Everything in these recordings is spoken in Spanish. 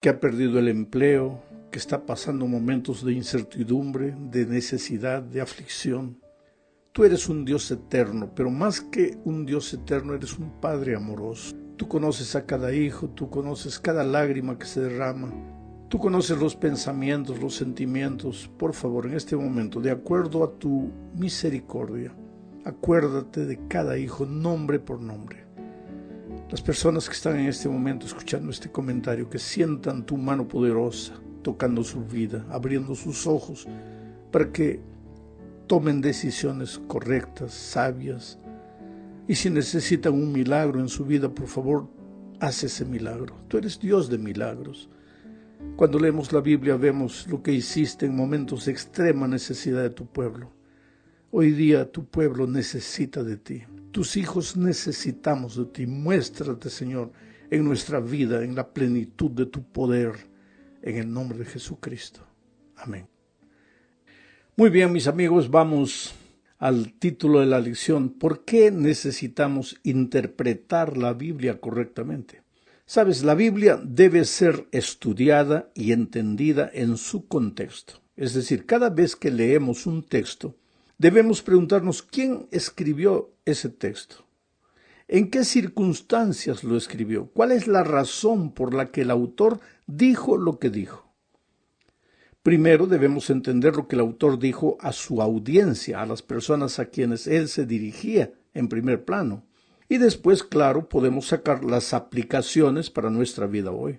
que ha perdido el empleo, que está pasando momentos de incertidumbre, de necesidad, de aflicción. Tú eres un Dios eterno, pero más que un Dios eterno, eres un Padre amoroso. Tú conoces a cada hijo, tú conoces cada lágrima que se derrama. Tú conoces los pensamientos, los sentimientos. Por favor, en este momento, de acuerdo a tu misericordia, acuérdate de cada hijo, nombre por nombre. Las personas que están en este momento escuchando este comentario, que sientan tu mano poderosa, tocando su vida, abriendo sus ojos, para que tomen decisiones correctas, sabias. Y si necesitan un milagro en su vida, por favor, haz ese milagro. Tú eres Dios de milagros. Cuando leemos la Biblia vemos lo que hiciste en momentos de extrema necesidad de tu pueblo. Hoy día tu pueblo necesita de ti. Tus hijos necesitamos de ti. Muéstrate, Señor, en nuestra vida, en la plenitud de tu poder, en el nombre de Jesucristo. Amén. Muy bien, mis amigos, vamos al título de la lección. ¿Por qué necesitamos interpretar la Biblia correctamente? Sabes, la Biblia debe ser estudiada y entendida en su contexto. Es decir, cada vez que leemos un texto, debemos preguntarnos quién escribió ese texto. ¿En qué circunstancias lo escribió? ¿Cuál es la razón por la que el autor dijo lo que dijo? Primero debemos entender lo que el autor dijo a su audiencia, a las personas a quienes él se dirigía en primer plano. Y después, claro, podemos sacar las aplicaciones para nuestra vida hoy.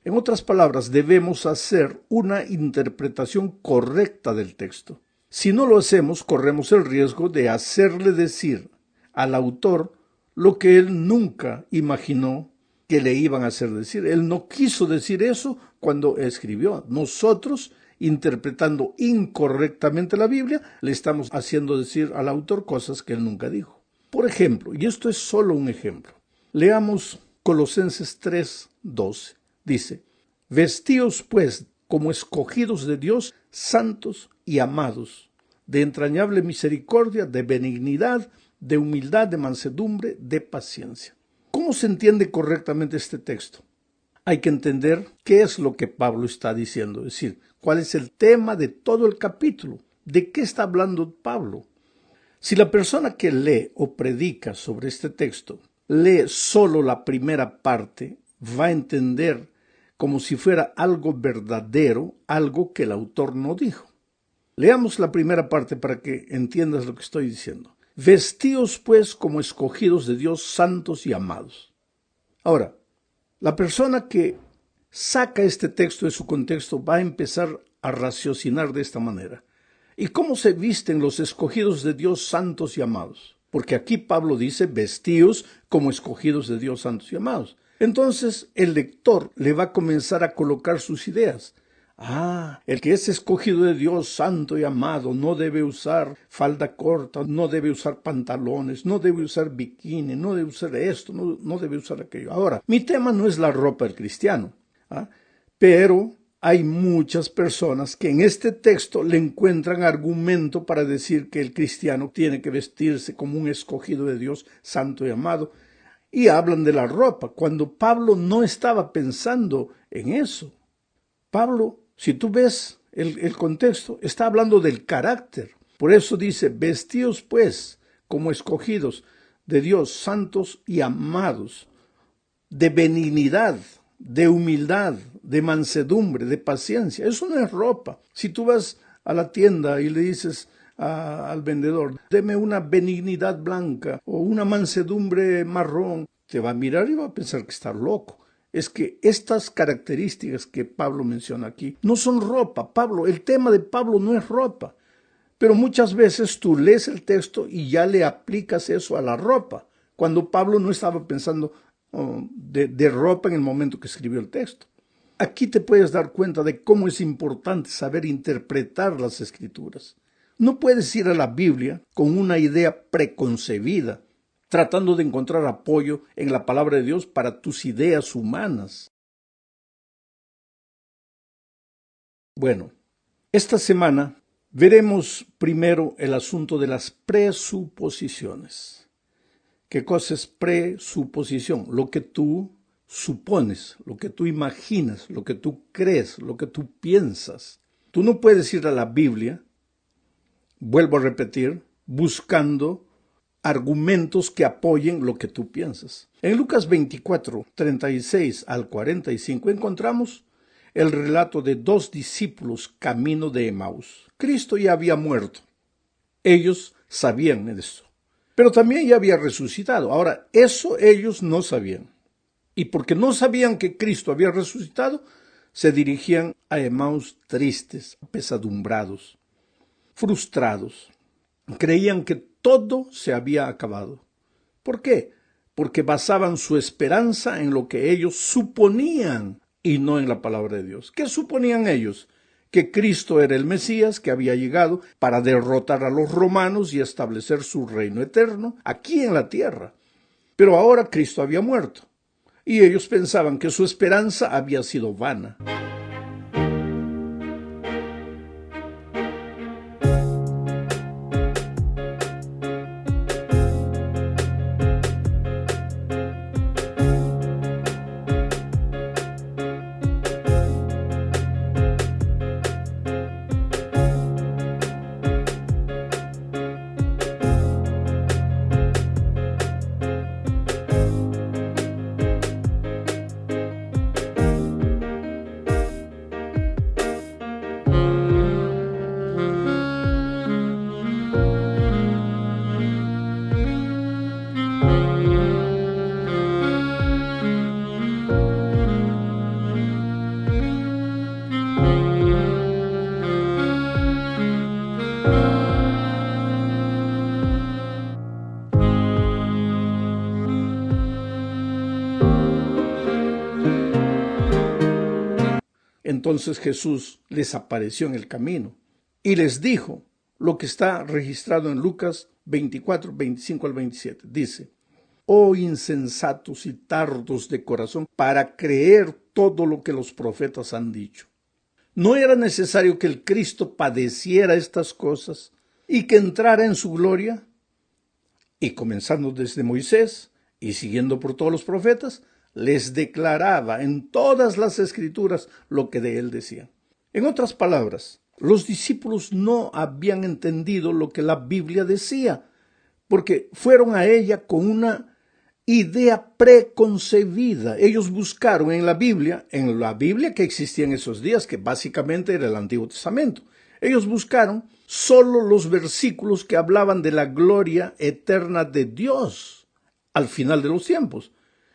En otras palabras, debemos hacer una interpretación correcta del texto. Si no lo hacemos, corremos el riesgo de hacerle decir al autor lo que él nunca imaginó que le iban a hacer decir. Él no quiso decir eso cuando escribió. Nosotros, interpretando incorrectamente la Biblia, le estamos haciendo decir al autor cosas que él nunca dijo. Por ejemplo, y esto es solo un ejemplo, leamos Colosenses 3:12. Dice: vestíos pues como escogidos de Dios, santos y amados, de entrañable misericordia, de benignidad, de humildad, de mansedumbre, de paciencia. ¿Cómo se entiende correctamente este texto? Hay que entender qué es lo que Pablo está diciendo, es decir, cuál es el tema de todo el capítulo, de qué está hablando Pablo. Si la persona que lee o predica sobre este texto lee solo la primera parte, va a entender como si fuera algo verdadero, algo que el autor no dijo. Leamos la primera parte para que entiendas lo que estoy diciendo. Vestíos pues como escogidos de Dios, santos y amados. Ahora, la persona que saca este texto de su contexto va a empezar a raciocinar de esta manera. ¿Y cómo se visten los escogidos de Dios, santos y amados? Porque aquí Pablo dice, vestíos como escogidos de Dios, santos y amados. Entonces el lector le va a comenzar a colocar sus ideas. El que es escogido de Dios, santo y amado, no debe usar falda corta, no debe usar pantalones, no debe usar bikini, no debe usar esto, no debe usar aquello. Ahora, mi tema no es la ropa del cristiano, pero hay muchas personas que en este texto le encuentran argumento para decir que el cristiano tiene que vestirse como un escogido de Dios, santo y amado, y hablan de la ropa, cuando Pablo no estaba pensando en eso. Pablo, si tú ves el contexto, está hablando del carácter. Por eso dice, vestíos pues como escogidos de Dios, santos y amados, de benignidad, de humildad, de mansedumbre, de paciencia. Eso no es ropa. Si tú vas a la tienda y le dices al vendedor, deme una benignidad blanca o una mansedumbre marrón, te va a mirar y va a pensar que está loco. Es que estas características que Pablo menciona aquí no son ropa. El tema de Pablo no es ropa. Pero muchas veces tú lees el texto y ya le aplicas eso a la ropa, cuando Pablo no estaba pensando de ropa en el momento que escribió el texto. Aquí te puedes dar cuenta de cómo es importante saber interpretar las Escrituras. No puedes ir a la Biblia con una idea preconcebida, tratando de encontrar apoyo en la palabra de Dios para tus ideas humanas. Bueno, esta semana veremos primero el asunto de las presuposiciones. ¿Qué cosa es presuposición? Lo que tú supones, lo que tú imaginas, lo que tú crees, lo que tú piensas. Tú no puedes ir a la Biblia, vuelvo a repetir, buscando argumentos que apoyen lo que tú piensas. En Lucas 24, 36 al 45 encontramos el relato de dos discípulos camino de Emaús. Cristo ya había muerto. Ellos sabían eso. Pero también ya había resucitado. Ahora, eso ellos no sabían. Y porque no sabían que Cristo había resucitado, se dirigían a Emaús tristes, apesadumbrados, frustrados. Creían que todo se había acabado. ¿Por qué? Porque basaban su esperanza en lo que ellos suponían y no en la palabra de Dios. ¿Qué suponían ellos? Que Cristo era el Mesías que había llegado para derrotar a los romanos y establecer su reino eterno aquí en la tierra. Pero ahora Cristo había muerto y ellos pensaban que su esperanza había sido vana. Entonces Jesús les apareció en el camino y les dijo lo que está registrado en Lucas 24, 25 al 27. Dice: oh insensatos y tardos de corazón para creer todo lo que los profetas han dicho. ¿No era necesario que el Cristo padeciera estas cosas y que entrara en su gloria? Y comenzando desde Moisés y siguiendo por todos los profetas, les declaraba en todas las escrituras lo que de él decían. En otras palabras, los discípulos no habían entendido lo que la Biblia decía, porque fueron a ella con una idea preconcebida. Ellos buscaron en la Biblia que existía en esos días, que básicamente era el Antiguo Testamento. Ellos buscaron solo los versículos que hablaban de la gloria eterna de Dios al final de los tiempos.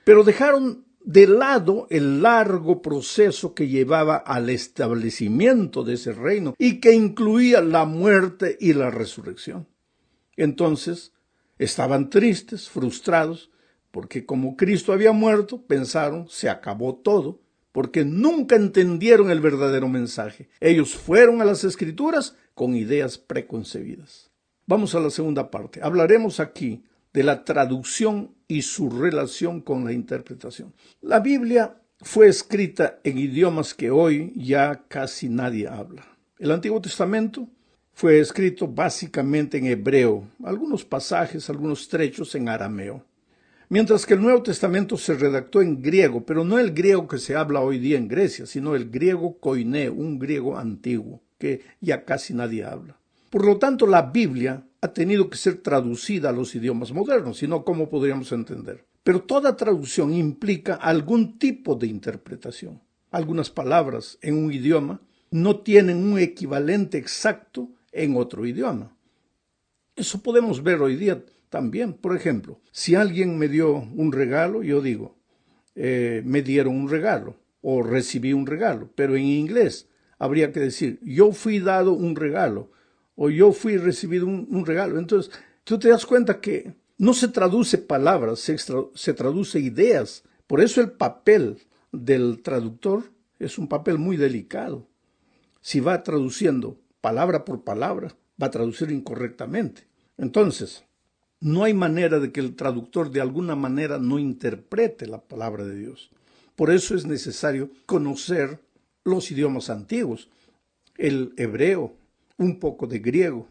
Pero dejaron de lado el largo proceso que llevaba al establecimiento de ese reino y que incluía la muerte y la resurrección. Entonces, estaban tristes, frustrados, porque como Cristo había muerto, pensaron, se acabó todo, porque nunca entendieron el verdadero mensaje. Ellos fueron a las Escrituras con ideas preconcebidas. Vamos a la segunda parte. Hablaremos aquí de la traducción y su relación con la interpretación. La Biblia fue escrita en idiomas que hoy ya casi nadie habla. El Antiguo Testamento fue escrito básicamente en hebreo, algunos pasajes, algunos trechos en arameo. Mientras que el Nuevo Testamento se redactó en griego, pero no el griego que se habla hoy día en Grecia, sino el griego koiné, un griego antiguo, que ya casi nadie habla. Por lo tanto, la Biblia ha tenido que ser traducida a los idiomas modernos, si no, ¿cómo podríamos entender? Pero toda traducción implica algún tipo de interpretación. Algunas palabras en un idioma no tienen un equivalente exacto en otro idioma. Eso podemos ver hoy día también. Por ejemplo, si alguien me dio un regalo, yo digo, me dieron un regalo o recibí un regalo, pero en inglés habría que decir, yo fui dado un regalo o yo fui recibido un regalo. Entonces, tú te das cuenta que no se traduce palabras, se traduce ideas. Por eso el papel del traductor es un papel muy delicado. Si va traduciendo palabra por palabra, va a traducir incorrectamente. Entonces, no hay manera de que el traductor de alguna manera no interprete la palabra de Dios. Por eso es necesario conocer los idiomas antiguos, el hebreo, un poco de griego.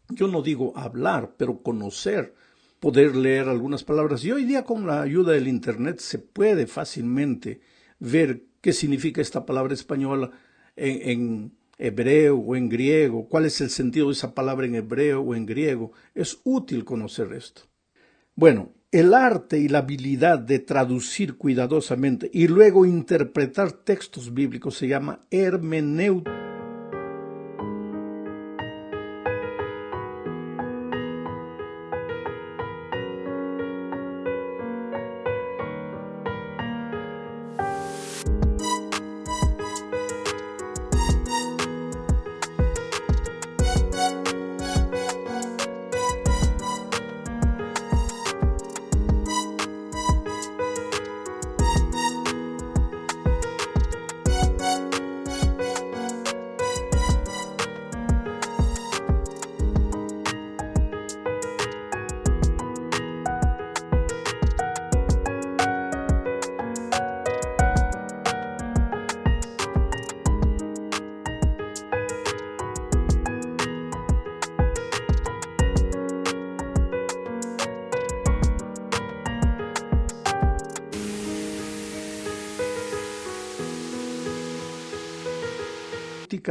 Yo no digo hablar, pero conocer poder leer algunas palabras. Y hoy día con la ayuda del Internet se puede fácilmente ver qué significa esta palabra española en hebreo o en griego, cuál es el sentido de esa palabra en hebreo o en griego. Es útil conocer esto. Bueno, el arte y la habilidad de traducir cuidadosamente y luego interpretar textos bíblicos se llama hermenéutica.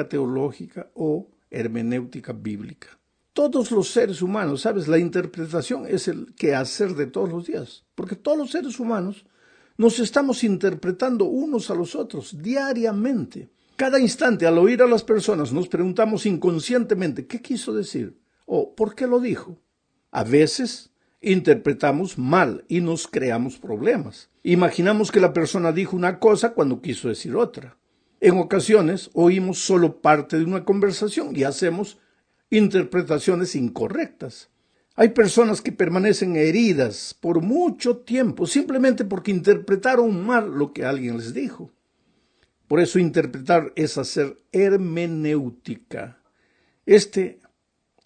Teológica o hermenéutica bíblica. Todos los seres humanos, ¿sabes? La interpretación es el quehacer de todos los días, porque todos los seres humanos nos estamos interpretando unos a los otros diariamente. Cada instante, al oír a las personas, nos preguntamos inconscientemente ¿qué quiso decir? ¿O por qué lo dijo? A veces interpretamos mal y nos creamos problemas. Imaginamos que la persona dijo una cosa cuando quiso decir otra. En ocasiones oímos solo parte de una conversación y hacemos interpretaciones incorrectas. Hay personas que permanecen heridas por mucho tiempo simplemente porque interpretaron mal lo que alguien les dijo. Por eso interpretar es hacer hermenéutica. Este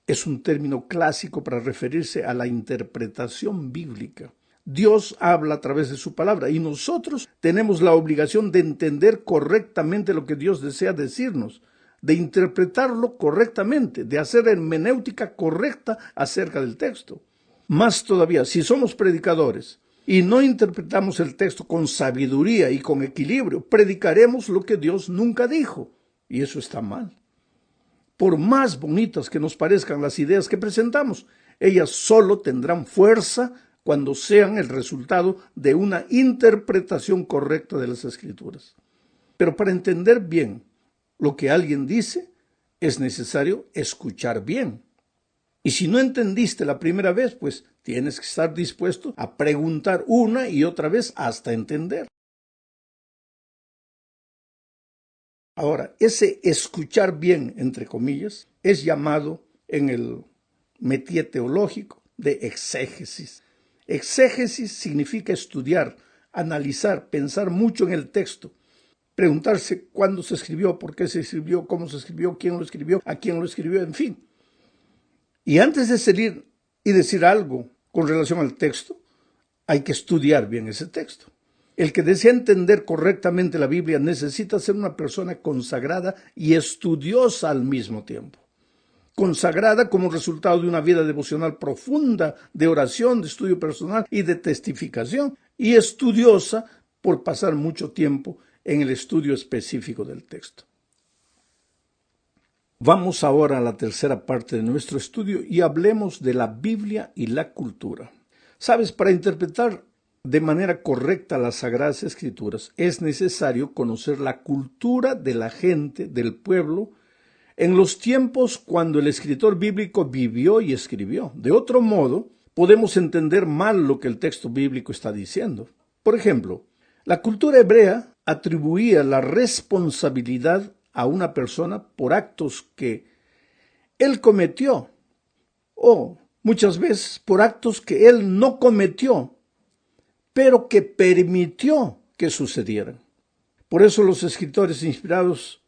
es un término clásico para referirse a la interpretación bíblica. Dios habla a través de su palabra y nosotros tenemos la obligación de entender correctamente lo que Dios desea decirnos, de interpretarlo correctamente, de hacer hermenéutica correcta acerca del texto. Más todavía, si somos predicadores y no interpretamos el texto con sabiduría y con equilibrio, predicaremos lo que Dios nunca dijo, y eso está mal. Por más bonitas que nos parezcan las ideas que presentamos, ellas solo tendrán fuerza cuando sean el resultado de una interpretación correcta de las Escrituras. Pero para entender bien lo que alguien dice, es necesario escuchar bien. Y si no entendiste la primera vez, pues tienes que estar dispuesto a preguntar una y otra vez hasta entender. Ahora, ese escuchar bien, entre comillas, es llamado en el métier teológico de exégesis. Exégesis significa estudiar, analizar, pensar mucho en el texto, preguntarse cuándo se escribió, por qué se escribió, cómo se escribió, quién lo escribió, a quién lo escribió, en fin. Y antes de salir y decir algo con relación al texto, hay que estudiar bien ese texto. El que desea entender correctamente la Biblia necesita ser una persona consagrada y estudiosa al mismo tiempo. Consagrada como resultado de una vida devocional profunda, de oración, de estudio personal y de testificación, y estudiosa por pasar mucho tiempo en el estudio específico del texto. Vamos ahora a la tercera parte de nuestro estudio y hablemos de la Biblia y la cultura. Sabes, para interpretar de manera correcta las Sagradas Escrituras es necesario conocer la cultura de la gente, del pueblo, en los tiempos cuando el escritor bíblico vivió y escribió. De otro modo, podemos entender mal lo que el texto bíblico está diciendo. Por ejemplo, la cultura hebrea atribuía la responsabilidad a una persona por actos que él cometió o muchas veces por actos que él no cometió, pero que permitió que sucedieran. Por eso los escritores inspirados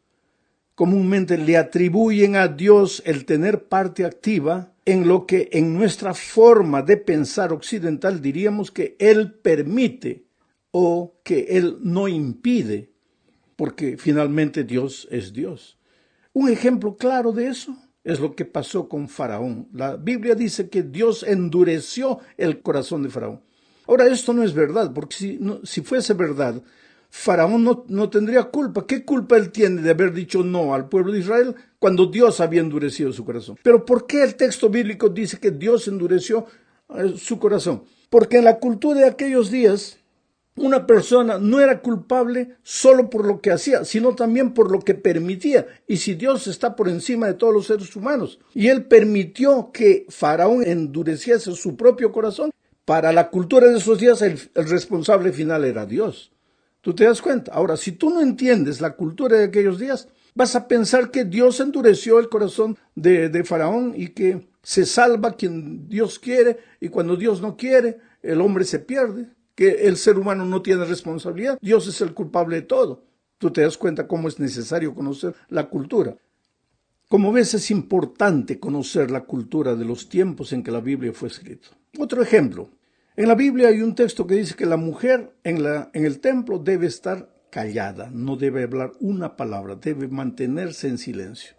comúnmente le atribuyen a Dios el tener parte activa en lo que en nuestra forma de pensar occidental diríamos que Él permite o que Él no impide, porque finalmente Dios es Dios. Un ejemplo claro de eso Es lo que pasó con Faraón. La Biblia dice que Dios endureció el corazón de Faraón. Ahora, esto no es verdad, porque si fuese verdad, Faraón no tendría culpa. ¿Qué culpa él tiene de haber dicho no al pueblo de Israel cuando Dios había endurecido su corazón? Pero ¿por qué el texto bíblico dice que Dios endureció su corazón? Porque en la cultura de aquellos días, una persona no era culpable solo por lo que hacía, sino también por lo que permitía. Y si Dios está por encima de todos los seres humanos, y él permitió que Faraón endureciese su propio corazón, para la cultura de esos días el responsable final era Dios. ¿Tú te das cuenta? Ahora, si tú no entiendes la cultura de aquellos días, vas a pensar que Dios endureció el corazón de Faraón y que se salva quien Dios quiere, y cuando Dios no quiere, el hombre se pierde, que el ser humano no tiene responsabilidad, Dios es el culpable de todo. Tú te das cuenta cómo es necesario conocer la cultura. Como ves, es importante conocer la cultura de los tiempos en que la Biblia fue escrita. Otro ejemplo. En la Biblia hay un texto que dice que la mujer en el templo debe estar callada, no debe hablar una palabra, debe mantenerse en silencio.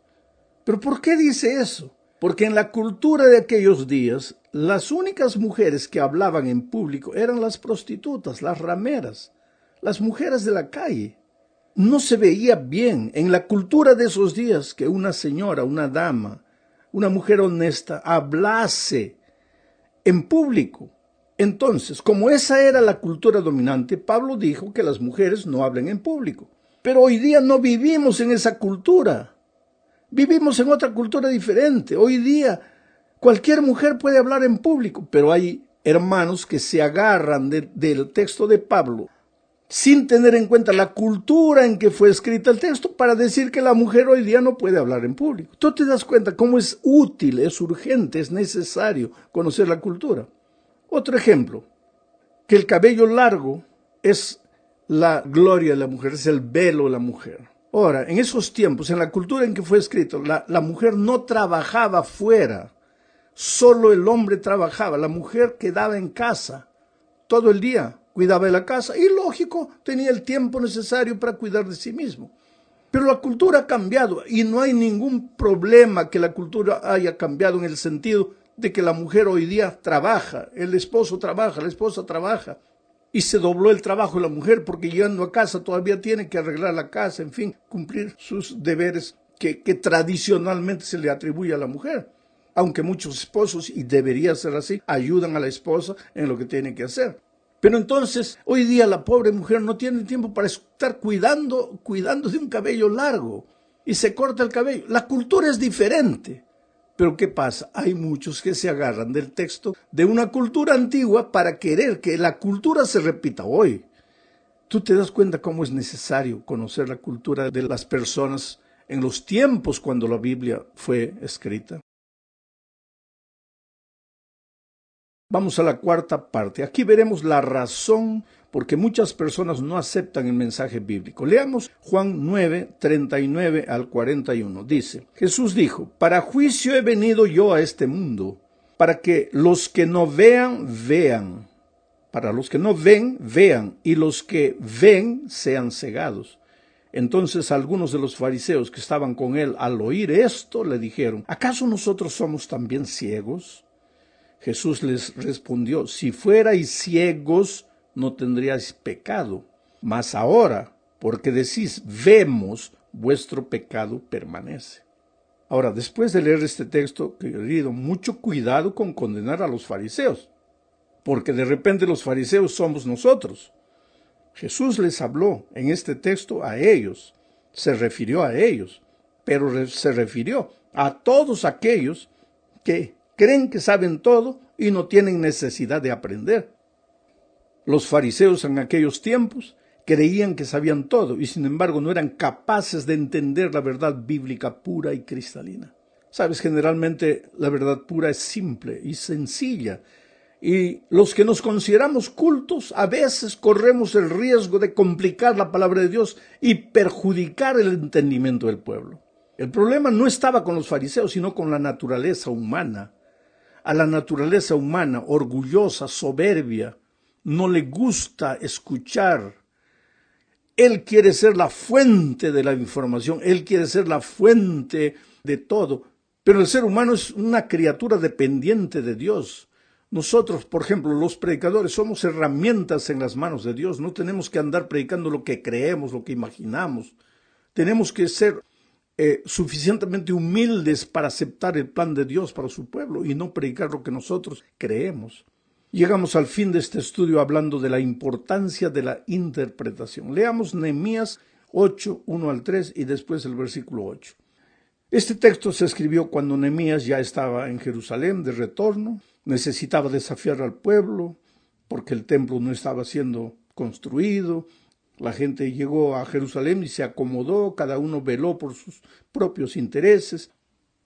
¿Pero por qué dice eso? Porque en la cultura de aquellos días, las únicas mujeres que hablaban en público eran las prostitutas, las rameras, las mujeres de la calle. No se veía bien en la cultura de esos días que una señora, una dama, una mujer honesta hablase en público. Entonces, como esa era la cultura dominante, Pablo dijo que las mujeres no hablen en público. Pero hoy día no vivimos en esa cultura. Vivimos en otra cultura diferente. Hoy día cualquier mujer puede hablar en público, pero hay hermanos que se agarran del texto de Pablo sin tener en cuenta la cultura en que fue escrita el texto para decir que la mujer hoy día no puede hablar en público. ¿Tú te das cuenta cómo es útil, es urgente, es necesario conocer la cultura? Otro ejemplo, que el cabello largo es la gloria de la mujer, es el velo de la mujer. Ahora, en esos tiempos, en la cultura en que fue escrito, la mujer no trabajaba fuera, solo el hombre trabajaba, la mujer quedaba en casa todo el día, cuidaba de la casa y, lógico, tenía el tiempo necesario para cuidar de sí mismo. Pero la cultura ha cambiado y no hay ningún problema que la cultura haya cambiado en el sentido de que la mujer hoy día trabaja, el esposo trabaja, la esposa trabaja, y se dobló el trabajo de la mujer porque llegando a casa todavía tiene que arreglar la casa, en fin, cumplir sus deberes que tradicionalmente se le atribuye a la mujer. Aunque muchos esposos, y debería ser así, ayudan a la esposa en lo que tiene que hacer. Pero entonces, hoy día la pobre mujer no tiene tiempo para estar cuidando de un cabello largo y se corta el cabello. La cultura es diferente. Pero ¿qué pasa? Hay muchos que se agarran del texto de una cultura antigua para querer que la cultura se repita hoy. ¿Tú te das cuenta cómo es necesario conocer la cultura de las personas en los tiempos cuando la Biblia fue escrita? Vamos a la cuarta parte. Aquí veremos la razón por qué muchas personas no aceptan el mensaje bíblico. Leamos Juan 9, 39 al 41. Dice, Jesús dijo, para juicio he venido yo a este mundo, para que los que no vean, vean. Para los que no ven, vean, y los que ven sean cegados. Entonces algunos de los fariseos que estaban con él al oír esto le dijeron, ¿acaso nosotros somos también ciegos? Jesús les respondió, si fuerais ciegos, no tendríais pecado. Mas ahora, porque decís, vemos, vuestro pecado permanece. Ahora, después de leer este texto, querido, mucho cuidado con condenar a los fariseos, porque de repente los fariseos somos nosotros. Jesús les habló en este texto a ellos, se refirió a ellos, pero se refirió a todos aquellos que creen que saben todo y no tienen necesidad de aprender. Los fariseos en aquellos tiempos creían que sabían todo y sin embargo no eran capaces de entender la verdad bíblica pura y cristalina. Sabes, generalmente la verdad pura es simple y sencilla y los que nos consideramos cultos a veces corremos el riesgo de complicar la palabra de Dios y perjudicar el entendimiento del pueblo. El problema no estaba con los fariseos, sino con la naturaleza humana. A la naturaleza humana, orgullosa, soberbia, no le gusta escuchar. Él quiere ser la fuente de la información, él quiere ser la fuente de todo. Pero el ser humano es una criatura dependiente de Dios. Nosotros, por ejemplo, los predicadores, somos herramientas en las manos de Dios. No tenemos que andar predicando lo que creemos, lo que imaginamos. Tenemos que ser suficientemente humildes para aceptar el plan de Dios para su pueblo y no predicar lo que nosotros creemos. Llegamos al fin de este estudio hablando de la importancia de la interpretación. Leamos Nehemías 8, 1 al 3 y después el versículo 8. Este texto se escribió cuando Nehemías ya estaba en Jerusalén de retorno, necesitaba desafiar al pueblo porque el templo no estaba siendo construido. La gente llegó a Jerusalén y se acomodó, cada uno veló por sus propios intereses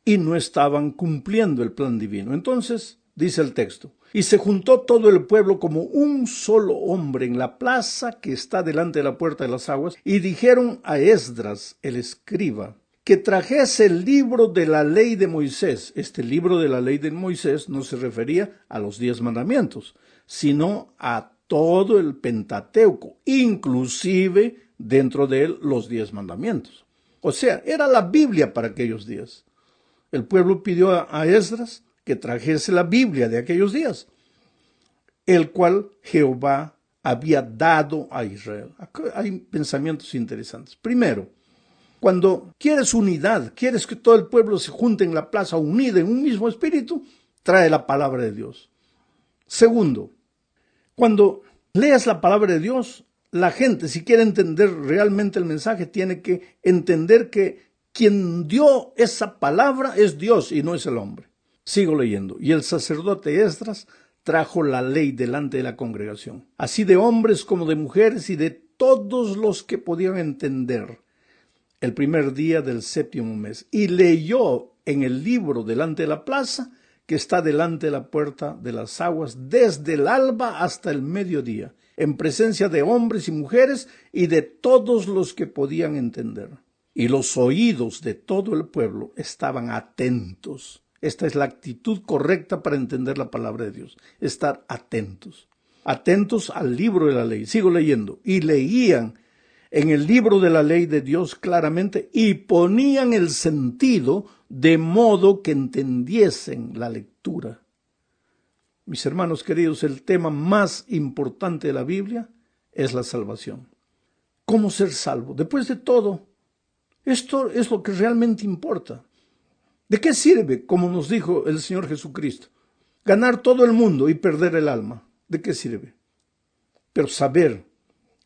y no estaban cumpliendo el plan divino. Entonces, dice el texto, y se juntó todo el pueblo como un solo hombre en la plaza que está delante de la puerta de las aguas, y dijeron a Esdras, el escriba, que trajese el libro de la ley de Moisés. Este libro de la ley de Moisés no se refería a los 10 mandamientos, sino a todo el Pentateuco, inclusive dentro de él los 10 mandamientos. O sea, era la Biblia para aquellos días. El pueblo pidió a Esdras que trajese la Biblia de aquellos días, el cual Jehová había dado a Israel. Acá hay pensamientos interesantes. Primero, cuando quieres unidad, quieres que todo el pueblo se junte en la plaza unida en un mismo espíritu, trae la palabra de Dios. Segundo, cuando leas la palabra de Dios, la gente, si quiere entender realmente el mensaje, tiene que entender que quien dio esa palabra es Dios y no es el hombre. Sigo leyendo. Y el sacerdote Esdras trajo la ley delante de la congregación, así de hombres como de mujeres y de todos los que podían entender, el primer día del 7º mes, y leyó en el libro delante de la plaza que está delante de la puerta de las aguas desde el alba hasta el mediodía, en presencia de hombres y mujeres y de todos los que podían entender. Y los oídos de todo el pueblo estaban atentos. Esta es la actitud correcta para entender la palabra de Dios, estar atentos. Atentos al libro de la ley. Sigo leyendo. Y leían en el libro de la ley de Dios claramente y ponían el sentido de modo que entendiesen la lectura. Mis hermanos queridos, el tema más importante de la Biblia es la salvación. ¿Cómo ser salvo? Después de todo, esto es lo que realmente importa. ¿De qué sirve, como nos dijo el Señor Jesucristo, ganar todo el mundo y perder el alma? ¿De qué sirve? Pero saber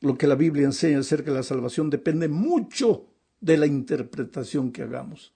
lo que la Biblia enseña acerca de la salvación depende mucho de la interpretación que hagamos.